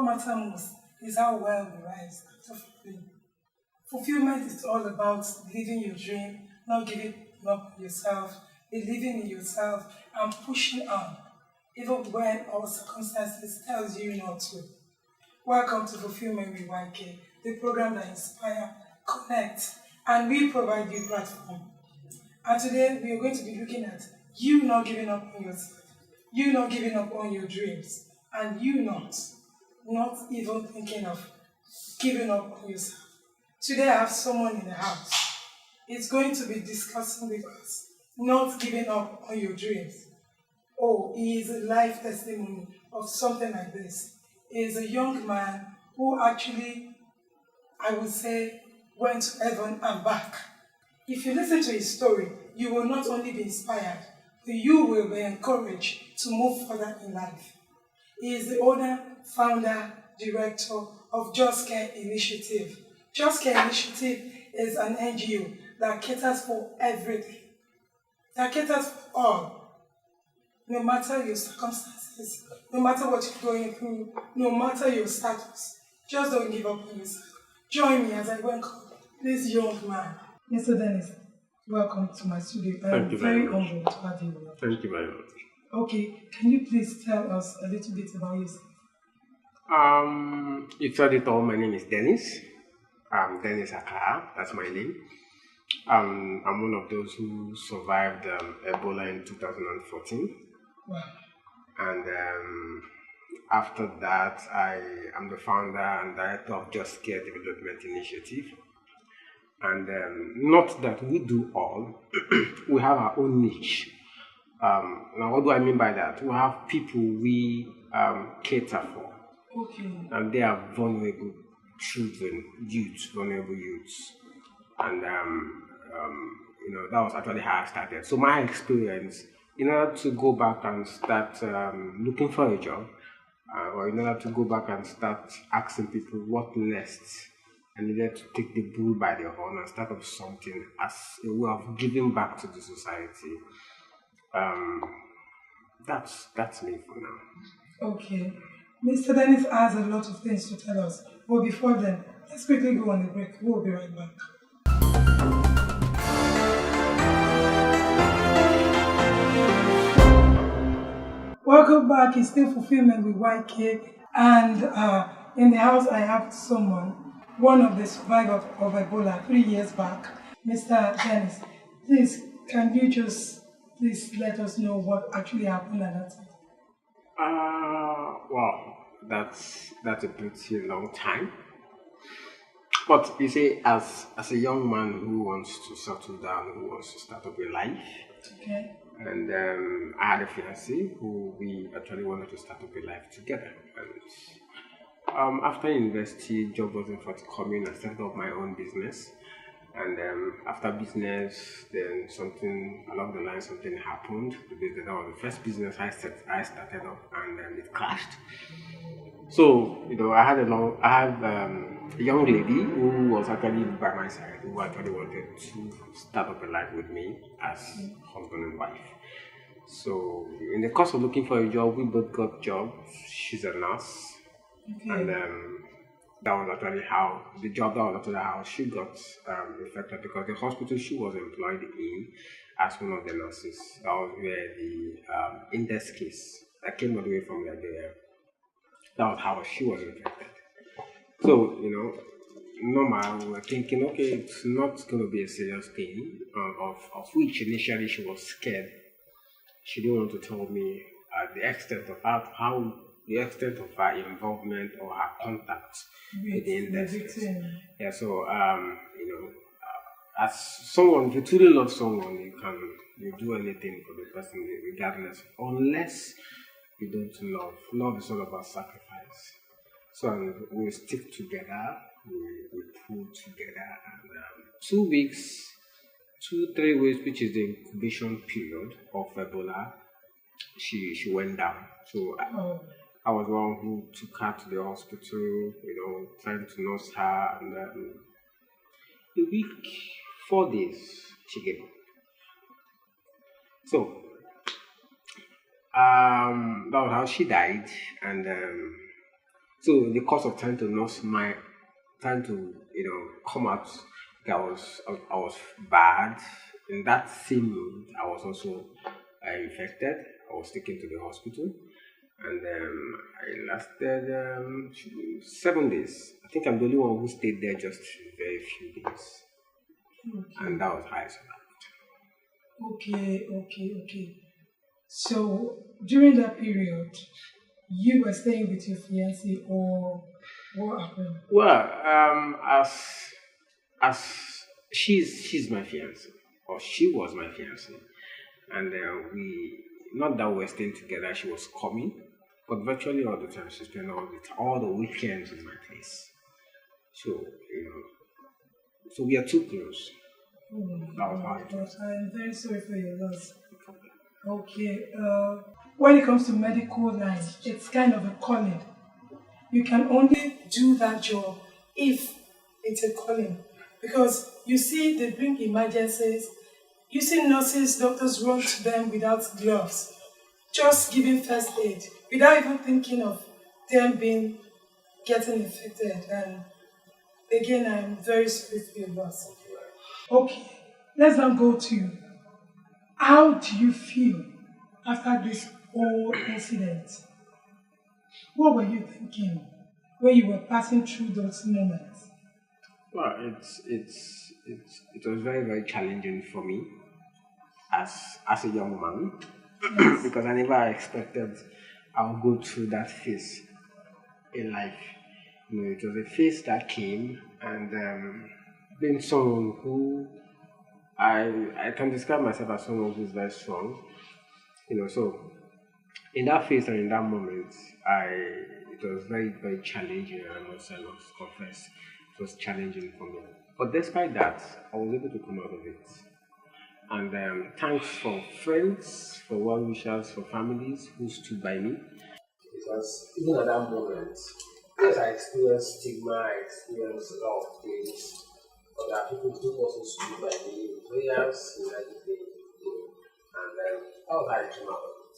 matters most is how well we rise after falling. Fulfillment is all about living your dream, not giving up on yourself, believing in yourself, and pushing on, even when all circumstances tells you not to. Welcome to Fulfillment with YK, the program that inspires, connects, and we provide you platform. And today we are going to be looking at you not giving up on yourself, you not giving up on your dreams, and you not even thinking of giving up on yourself. Today I have someone in the house. It's going to be discussing with us, not giving up on your dreams. Oh, he is a life testimony of something like this. He is a young man who actually, I would say, went to heaven and back. If you listen to his story, you will not only be inspired, but you will be encouraged to move further in life. He is the owner, founder, director of Just Care Initiative. Just Care Initiative is an NGO that caters for everything. That caters for all. No matter your circumstances, no matter what you're going through, no matter your status, just don't give up on yourself. Join me as I welcome this young man. Mr. Dennis, welcome to my studio. Thank you very much. Very honored to have you. Thank you very much. Okay, can you please tell us a little bit about yourself? You said it all. My name is Dennis. Dennis Akara, that's my name. I'm one of those who survived Ebola in 2014. Wow. And after that, I am the founder and director of Just Care Development Initiative. And not that we do all, we have our own niche. Now, what do I mean by that? We have people we cater for. Okay. And they are vulnerable children, vulnerable youths. And, that was actually how I started. So my experience, in order to go back and start looking for a job, or in order to go back and start asking people what next, I needed to take the bull by the horn and start up something as a way of giving back to the society. That's me for now. Okay. Mr. Dennis has a lot of things to tell us. But before then, let's quickly go on a break. We'll be right back. Welcome back. It's still Fulfillment with YK. And in the house, I have someone, one of the survivors of Ebola 3 years back, Mr. Dennis. Please, can you just let us know what actually happened at that time? Well, that's a pretty long time. But you see, as a young man who wants to settle down, who wants to start up a life, okay. And I had a fiancée who we actually wanted to start up a life together. And after university, job wasn't forthcoming. I started up my own business. And after business, then something along the line, something happened. That was the first business I started up, and it crashed. So I had a young lady who was actually by my side, who actually wanted to start up a life with me as husband and wife. So in the course of looking for a job, we both got jobs. She's a nurse, Okay. and that was actually how she got affected, because the hospital she was employed in as one of the nurses, that was where the index case that came all the way from Nigeria, that was how she was infected. So, normal, we were thinking, okay, it's not going to be a serious thing, of which initially she was scared. She didn't want to tell me the extent of her involvement or her contact with the industry. Yeah, so as someone, if you truly love someone, you do anything for the person regardless, unless you don't love. Love is all about sacrifice. So we stick together, we pull together, and 3 weeks, which is the incubation period of Ebola, she went down. So I was the one who took her to the hospital, trying to nurse her, and a week, 4 days, she gave up. So that was how she died, and So in the course of trying to come out, I was bad. In that same month, I was also infected. I was taken to the hospital, and I lasted 7 days. I think I'm the only one who stayed there just very few days, and that was how I survived. Okay. So during that period, you were staying with your fiancé, or what happened? Well, as she's my fiance, or she was my fiance, and we not that we're staying together. She was coming, but virtually all the time she spent all the weekends in my place. So so we are too close. Oh That was my how it God, was. I'm very sorry for your loss. Okay. When it comes to medical line, it's kind of a calling. You can only do that job if it's a calling. Because you see, they bring emergencies. You see nurses, doctors run to them without gloves, just giving first aid, without even thinking of them getting infected. And again, I'm very sorry for your loss. Okay, let's now go to how do you feel after this whole incident? What were you thinking when you were passing through those moments? Well, it was very very challenging for me as a young man Yes. because I never expected I would go through that phase in life. It was a phase that came, and being someone who I can describe myself as someone who's very strong. So in that phase and in that moment, I it was very very challenging. I must confess, it was challenging for me. But despite that, I was able to come out of it. And thanks for friends, for well wishers, for families who stood by me. Because even at that moment, yes, I experienced stigma, I experienced a lot of things. But there are people who also stood by me in prayers, in everything. And that was how I came out of it.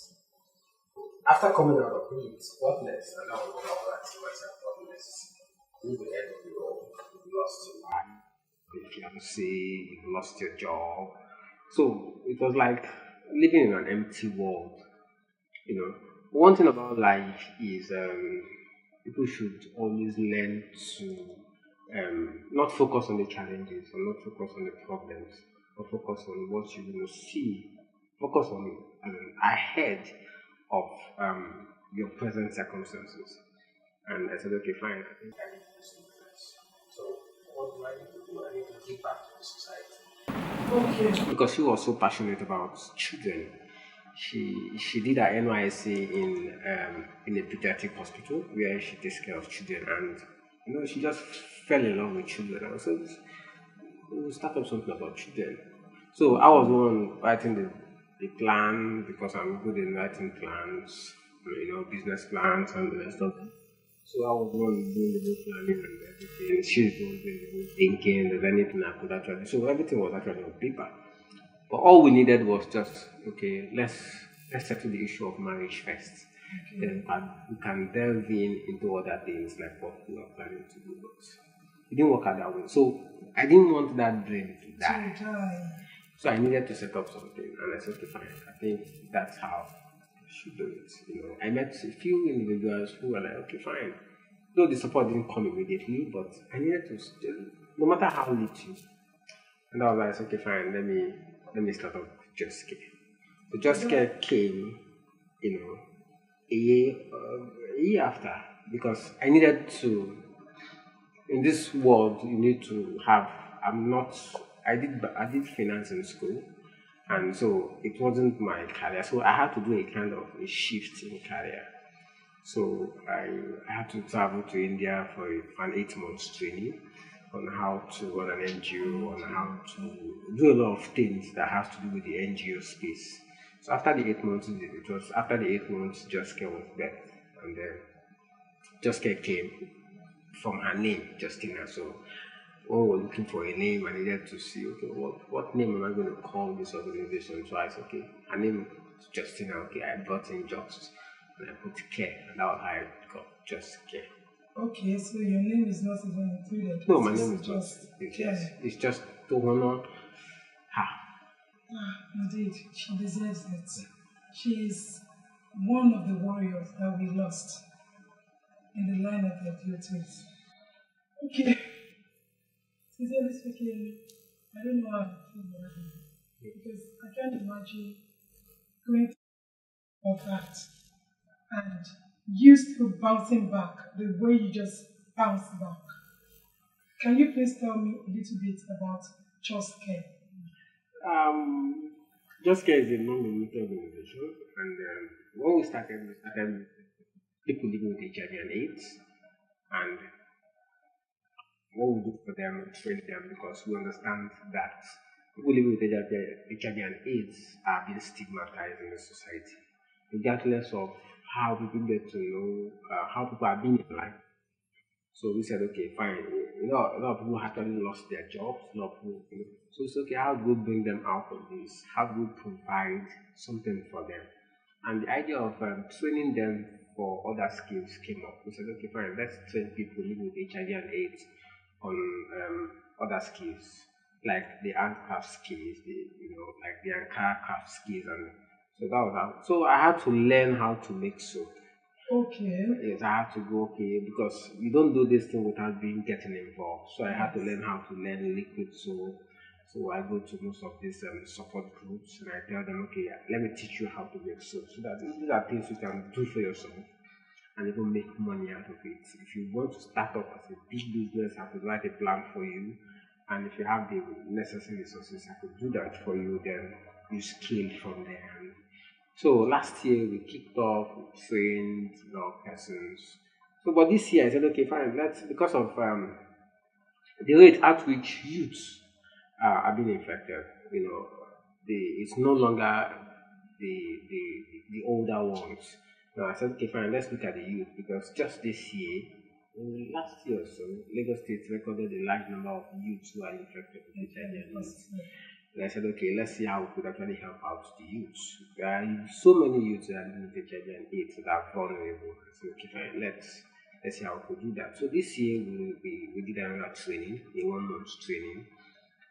After coming out of it, what next? And that was what I was asking myself, what next? You the end of the road. You lost your wife, your fiancé, you lost your job. So it was like living in an empty world. One thing about life is people should always learn to not focus on the challenges or not focus on the problems, but focus on what you will see. Focus on ahead of your present circumstances. And I said, okay, fine. I think I need to do something else. So what do I need to do? I need to give back to the society. Okay. Because she was so passionate about children. She did her NYSC in a pediatric hospital where she takes care of children, and she just fell in love with children. And so we started something about children. So I was the one writing the plan because I'm good in writing plans, business plans and the rest of it. So I was the one doing the whole planning and everything. She's the one doing the whole thinking. There's anything I could actually. So everything was actually on paper. But all we needed was just okay. Let's settle the issue of marriage first. Then we can delve into other things like what we are planning to do. But it didn't work out that way. So I didn't want that dream to die. So I needed to set up something, and I said, okay, fine. I think that's how I should do it. I met a few individuals who were like, okay, fine. Though the support didn't come immediately, but I needed to still, no matter how little. And I was like, okay, fine. Let me start up Just Care. So Just Care came, a year after, because I needed to. In this world, you need to have. I did finance in school, and so it wasn't my career. So I had to do a kind of a shift in career. So I had to travel to India for an 8 months training on how to run an NGO, on how to do a lot of things that has to do with the NGO space. So after the 8 months, it was after the 8 months, Just Care was birthed, and then Just Care came from her name, Justina. So when we were looking for a name, I needed to see, okay, what name am I going to call this organization? So I said, okay, her name is Justina. Okay, I brought in Just, and I put Care, and that was how I got Just Care. Okay, so your name is not even included. No, It's my name is not. just Yes, care. it's just to honor her. Ah, indeed, she deserves it. She is one of the warriors that we lost in the line of their duties. Okay, sincerely speaking, I don't know how to feel about it because I can't imagine going through all that and you still bouncing back the way you just bounced back. Can you please tell me a little bit about Just Care? Um, Just Care is a non-limited organization, and when we started with people living with HIV and AIDS, and what we do for them, we train them because we understand that people living with HIV and AIDS are being stigmatized in the society, regardless of how people get to know how people are being in life. So we said, okay, fine. A lot of people actually lost their jobs. A lot of people, so it's okay. How do we bring them out of this? How do we provide something for them? And the idea of training them for other skills came up. We said, okay, fine. Let's train people living with HIV and AIDS on other skills, like the handcraft skills, like the Ankara craft skills, and so that was how. So I had to learn how to make soap. Okay. Yes, I had to go, okay, because you don't do this thing without being getting involved. So I had to Yes. learn how to learn liquid soap. So I go to most of these support groups and I tell them, okay, let me teach you how to make soap. So that these are things you can do for yourself and even make money out of it. If you want to start up as a big business, I could write a plan for you. And if you have the necessary resources, I could do that for you. Then you scale from there. And so last year we kicked off, we trained a lot of persons. So, but this year I said, okay, fine, let's, because of the rate at which youths are being infected, it's no longer the older ones. Now I said, okay, fine, let's look at the youth because just this year, last year or so, Lagos State recorded a large number of youths who are infected with HIV and AIDS. And I said, okay, let's see how we could actually help out the youths. There are so many youths that are living with HIV and AIDS that are vulnerable. I said, okay, fine, let's see how we could do that. So this year we did another training, a 1 month training,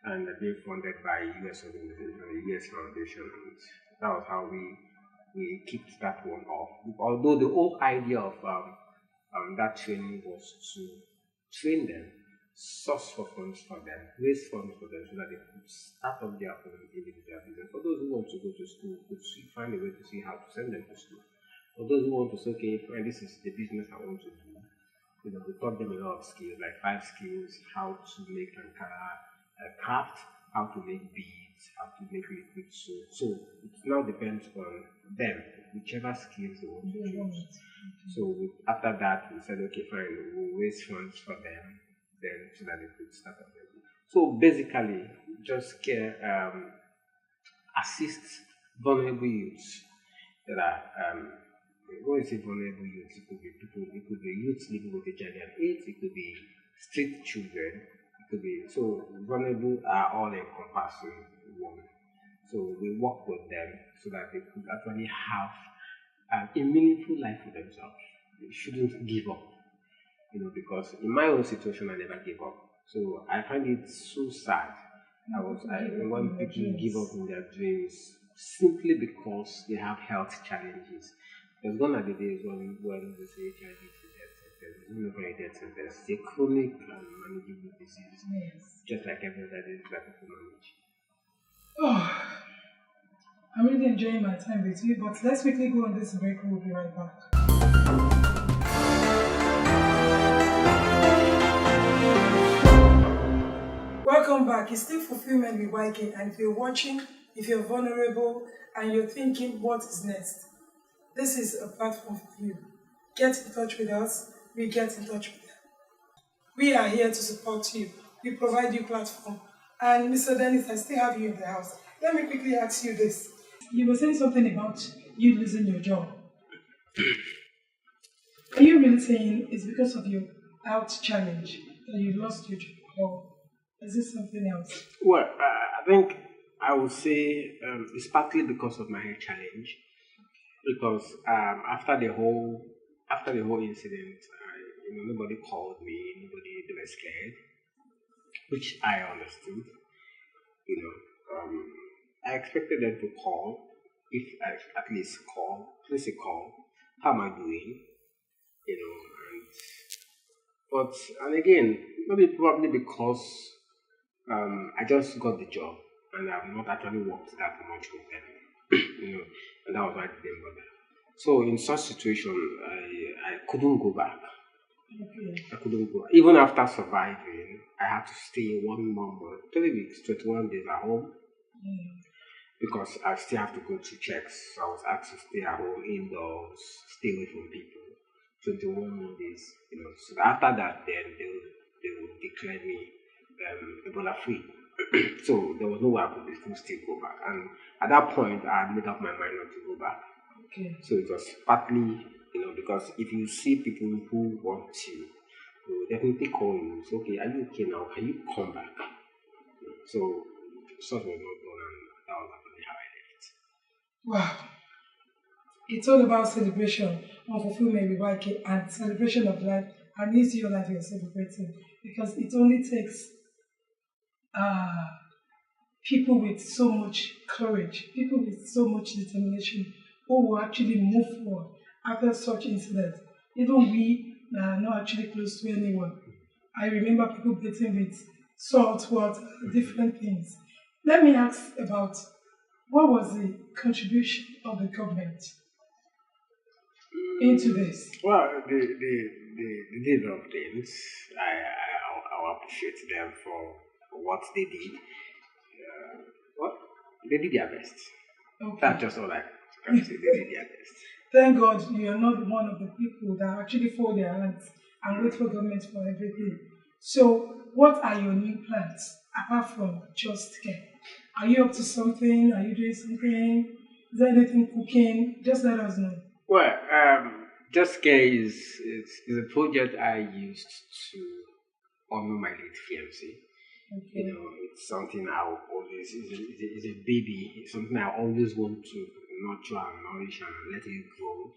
and being funded by US organization, the US Foundation. And that was how we kicked that one off. Although the whole idea of that training was to train them, source for funds for them, raise funds for them so that they could start up their own individual business. For those who want to go to school, could find a way to see how to send them to school. For those who want to say, okay, fine, this is the business I want to do. We taught them a lot of skills, like 5 skills: how to make Ankara craft, how to make beads, how to make liquid soap. So it now depends on them, whichever skills they want to choose. So after that, we said, okay, fine, we'll raise funds for them, then so that they could start up. So basically, Just Care assists vulnerable youths that are when you say vulnerable youths, it could be people, it could be youths living with HIV and AIDS, it could be street children, it could be so vulnerable are all encompassing one. So we work with them so that they could actually have a meaningful life for themselves. They shouldn't give up, because in my own situation I never gave up. So I find it so sad. When people give up in their dreams simply because they have health challenges. There's gonna be days when they say HIV is a death sentence. It's not even a death sentence. It's a chronic and manageable disease, just like every other disease that people manage. Oh, I'm really enjoying my time with you, but let's quickly go on this break. We'll be right back. Welcome back. It's still Fulfillment with YK, and if you're watching, if you're vulnerable, and you're thinking, what is next? This is a platform for you. Get in touch with us. We get in touch with them. We are here to support you. We provide you platform. And Mr. Dennis, I still have you in the house. Let me quickly ask you this. You were saying something about you losing your job. Are you really saying it's because of your health challenge that you lost your job? Or is this something else? Well, I think I would say it's partly because of my health challenge. Because after the whole incident, nobody called me, they were scared, which I understood. You know, I expected them to call, if I at least call, place a call. How am I doing? You know, and again, maybe probably because I just got the job and I've not actually worked that much with them, and that was why I didn't bother. So in such situation, I couldn't go back. Okay. I couldn't go. Even after surviving, I had to stay 1 month, 3 weeks, 21 days at home because I still have to go to checks. So I was asked to stay at home indoors, stay away from people, 21 more days. So after that, then they will declare me Ebola free. So there was no way I could still go back. And at that point, I had made up my mind not to go back. Okay. So it was partly, because if you see people who want you, they will definitely call you. So, okay, are you okay now? Can you come back? So, such was not done, and that was actually how I left. Wow. It's all about celebration and fulfillment with YK and celebration of life, and it's your life you're celebrating because it only takes people with so much courage, people with so much determination who will actually move forward after such incidents. Even we that are not actually close to anyone. I remember people beating with salt, water, different things. Let me ask about what was the contribution of the government into this? Well, they did a lot of things. I appreciate them for what they did. What? They did their best. Okay. That's just all I can say. They did their best. Thank God you are not one of the people that actually fold their hands and wait for government for everything. So, what are your new plans apart from just care? Are you up to something? Are you doing something? Is there anything cooking? Just let us know. Well, Just Care is a project I used to honor my late fiancé. Okay. It's something I will always, it's a baby, it's something I always want to nurture and nourish and let it grow.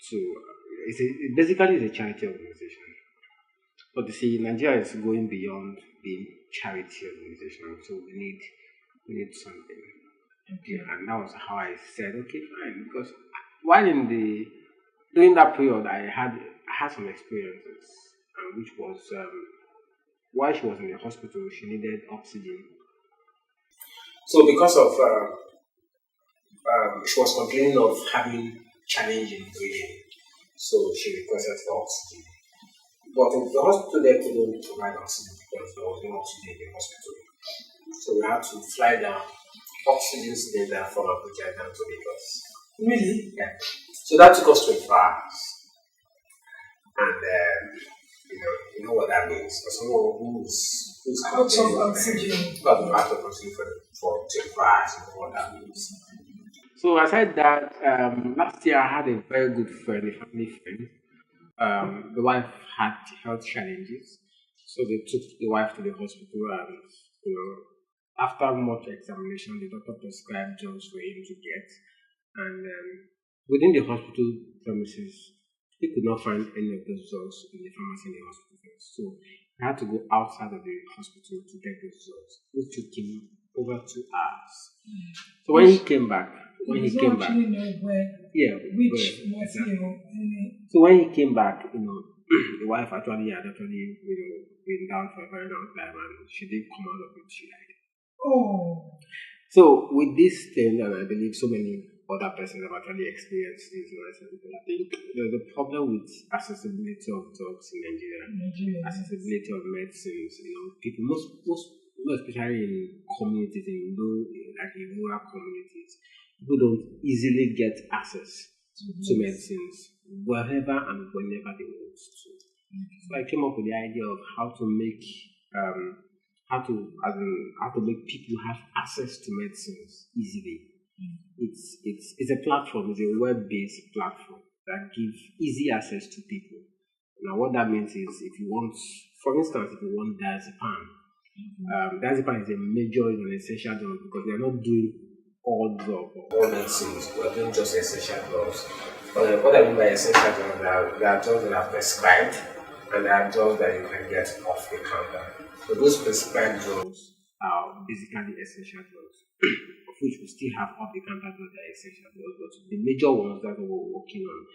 So, basically it's a charity organization. But you see, Nigeria is going beyond being charity organization, so we need something. Okay. And that was how I said, okay, fine, because while during that period, I had some experiences, which was while she was in the hospital, she needed oxygen. So because of she was complaining of having challenge in breathing, so she requested for oxygen. But the hospital there couldn't provide oxygen because there was no oxygen in the hospital. So we had to fly down oxygen cylinder from Abuja down to Lagos. Really? Yeah. So that took us 24 hours. And you know what that means. For someone who's Out of oxygen. But we have to oxygen for 24 hours, you know what that means. So aside that, last year I had a very good friend, a family friend. The wife had health challenges, so they took the wife to the hospital, and after much examination, the doctor prescribed drugs for him to get, and within the hospital premises, he could not find any of those drugs in the pharmacy in the hospital. So he had to go outside of the hospital to get those drugs, which took him over 2 hours. So when he came back, Which exactly. So when he came back, the wife actually had been down for a very long time, and she didn't come out of it. She died. Oh. So with this thing, and I believe so many other persons have actually experienced this, I think there's a problem with accessibility of drugs in Nigeria. Accessibility of medicines. People, most especially in communities, in rural communities, people don't easily get access to medicines wherever and whenever they want to. So I came up with the idea of how to make people have access to medicines easily. It's a platform, it's a web-based platform that gives easy access to people. Now what that means is if you want diazepam, diazepam is an essential drug because they are not doing all drugs or all medicines. We are doing just essential drugs. What I mean by essential drugs, there are drugs that are prescribed and there are drugs that you can get off the counter. So those prescribed drugs are basically essential drugs, of which we still have off the counter drugs that are essential drugs, but the major ones that we're working on.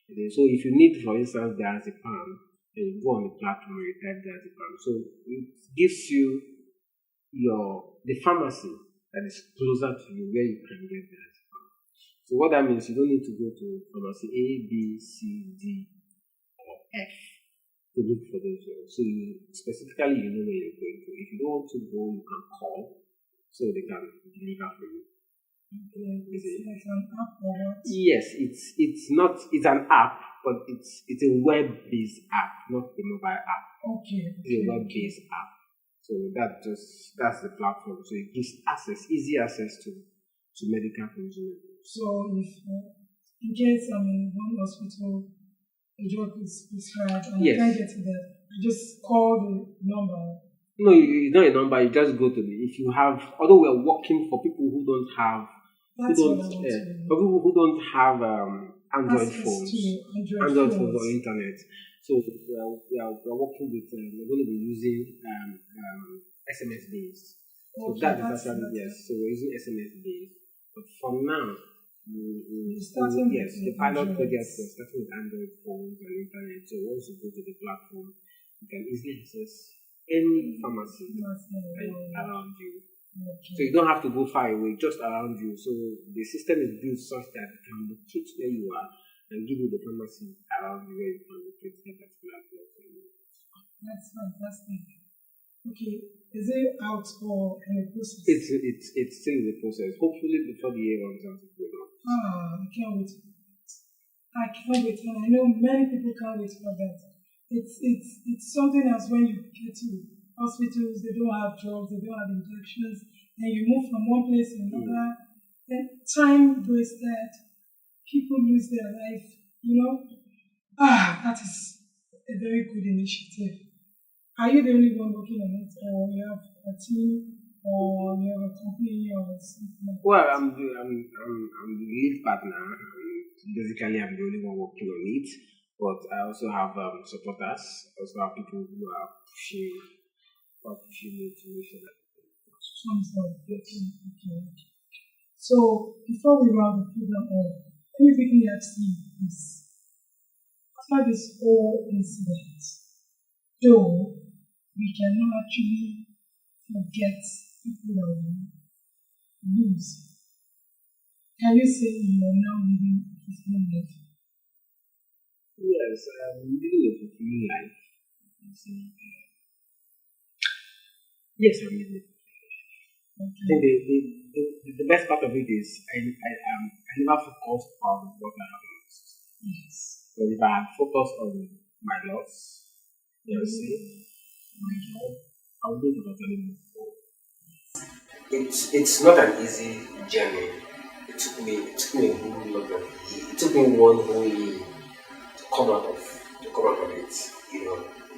Okay, so if you need, for instance, diazepam, then you go on the platform and you type diazepam. So it gives you the pharmacy that is closer to you where you can get diazepam. So what that means, you don't need to go to pharmacy A, B, C, D, or F to look for those drugs. So specifically you know where you're going to. If you don't want to go, you can call so they can deliver for you. Okay, it's an app or what? Yes, it's not it's an app, but it's a web-based app, not a mobile app. Okay. It's a web-based app. So that's the platform. So it gives easy access to medical consumables. So if in case I'm in one hospital, a drug is prescribed and Yes. I can't get to that, I just call the number. No, it's not a number. You just go to if you have. Although we're working for people who don't have, That's for what I want to know. people who don't have Android Access phones, to Android phones or internet. So we're working with. We're going to be using SMS based. So Okay, that is that's actually yes. So we're using SMS based. But for now, starting with yes, the the pilot Android. project was starting with Android phones and internet. So once you go to the platform, you can easily access any pharmacy around you. So you don't have to go far away, just around you. So the system is built such that it can locate where you are and give you the pharmacy around you where you can locate that particular drug. That's fantastic. Okay, is it out or in the process? It's still in the process. Hopefully before the year runs out, it will not. I can't wait. I can't wait, and I know many people can't wait for that. It's something else when you get to hospitals, they don't have drugs, they don't have injections, and you move from one place to another, then time wasted, people lose their life, that is a very good initiative. Are you the only one working on it, or you have a team, or you have a company, or something like that? Well, I'm the lead partner. And basically, I'm the only one working on it. But I also have supporters. I also have people who are pushing me to make sure that. Okay. So before we round the program up, let me quickly ask you this: after this whole incident, though we cannot actually forget people that we lose, can you say you are now living a fulfilling life? Yes, I'm living a fulfilling life. Yes, I'm living a fulfilling life. I think the best part of it is I never focused on what I have lost. Yes. But if I had focused on my loss, my job, I would do it anymore. It's not an easy journey. It took me a whole lot of it took me one whole year to come out of it.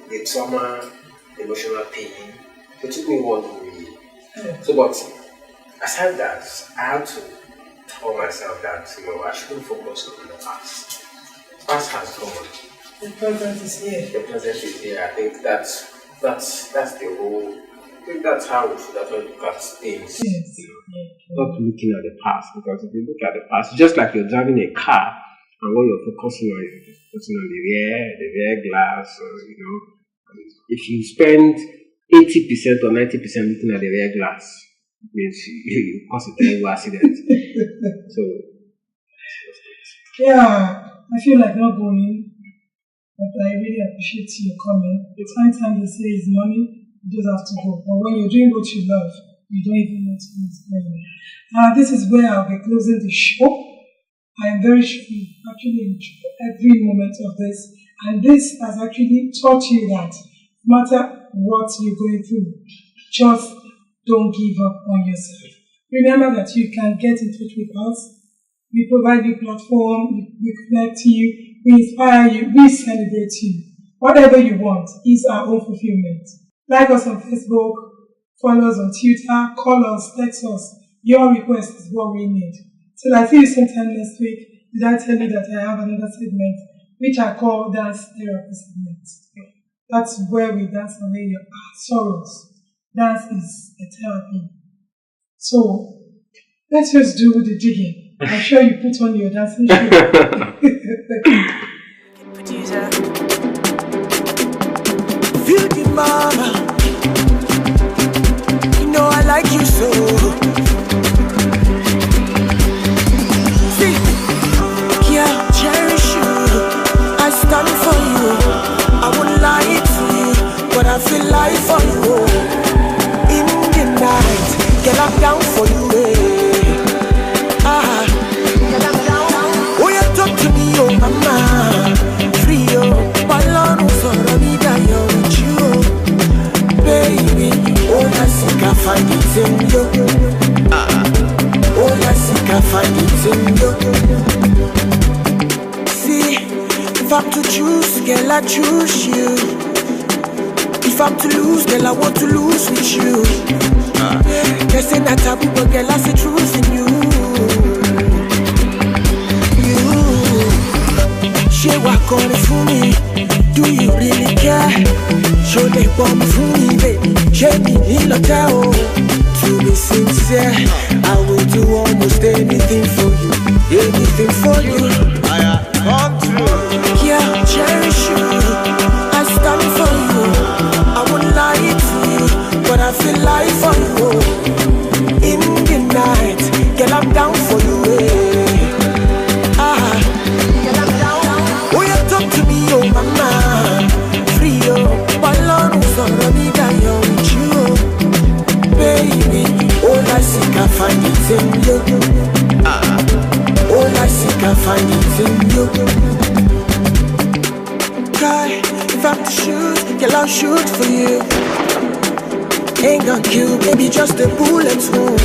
The trauma, the emotional pain. It took me one whole year. So, but aside that, I had to tell myself that I shouldn't focus on the past. The past has gone. The present is here. The present is here. I think that's the whole. I think that's how we should actually look at things. Yes. Not looking at the past, because if you look at the past, just like you're driving a car, and what you're focusing on, you're focusing on the rear glass, or if you spend 80% or 90% looking at the rear glass, it means you cause a terrible accident. So, yeah, I feel like not going, but I really appreciate you coming. Time they say is money, you just have to go. But when you're doing what you love, you don't even know to explain. This is where I'll be closing the show. I am very sure you actually enjoy every moment of this, and this has actually taught you that no matter what you're going through, just don't give up on yourself. Remember that you can get in touch with us. We provide you platform, we connect you, we inspire you, we celebrate you. Whatever you want is our own fulfillment. Like us on Facebook, follow us on Twitter, call us, text us. Your request is what we need. Till I see you sometime next week. did I tell you that I have another segment which I call dance therapy segment? That's where we dance away your sorrows. Dance is a therapy. So let's just do the digging. I'm sure you put on your dancing shoes. Producer. Feel the mama. You know I like you so. See, yeah, cherish you. I stand for you. I won't lie to you, but I feel like for you. In the night, girl, I'm down for you. Girl, I'm down. Oh, you talk to me, oh mama. Free, oh, balloon for me, die with you, baby. Oh, I think I find it in you. Oh, I think I find it in you. See, if I'm to choose, girl, I choose you. If I'm to lose, girl, I want to lose with you. They say that taboo, but girl, I see truth in you. You, she walk on it for me. Do you really care? Show they bomb for me, baby. Show me in the town. To be sincere, I will do almost anything for you. Anything for you. Come true. Yeah, cherish you. I stand for you. I won't lie to you, but I feel like for you. In the night, girl, I'm down for you. Girl, I'm down. Oh, you talk to me, oh mama. Free, oh, balloon for me, die with you, baby. All I seek, I find it in you. All I seek, I find it in you. Cry, if I'm to shoot, girl, I'll shoot for you. Ain't gonna kill, baby, just a bullet wound.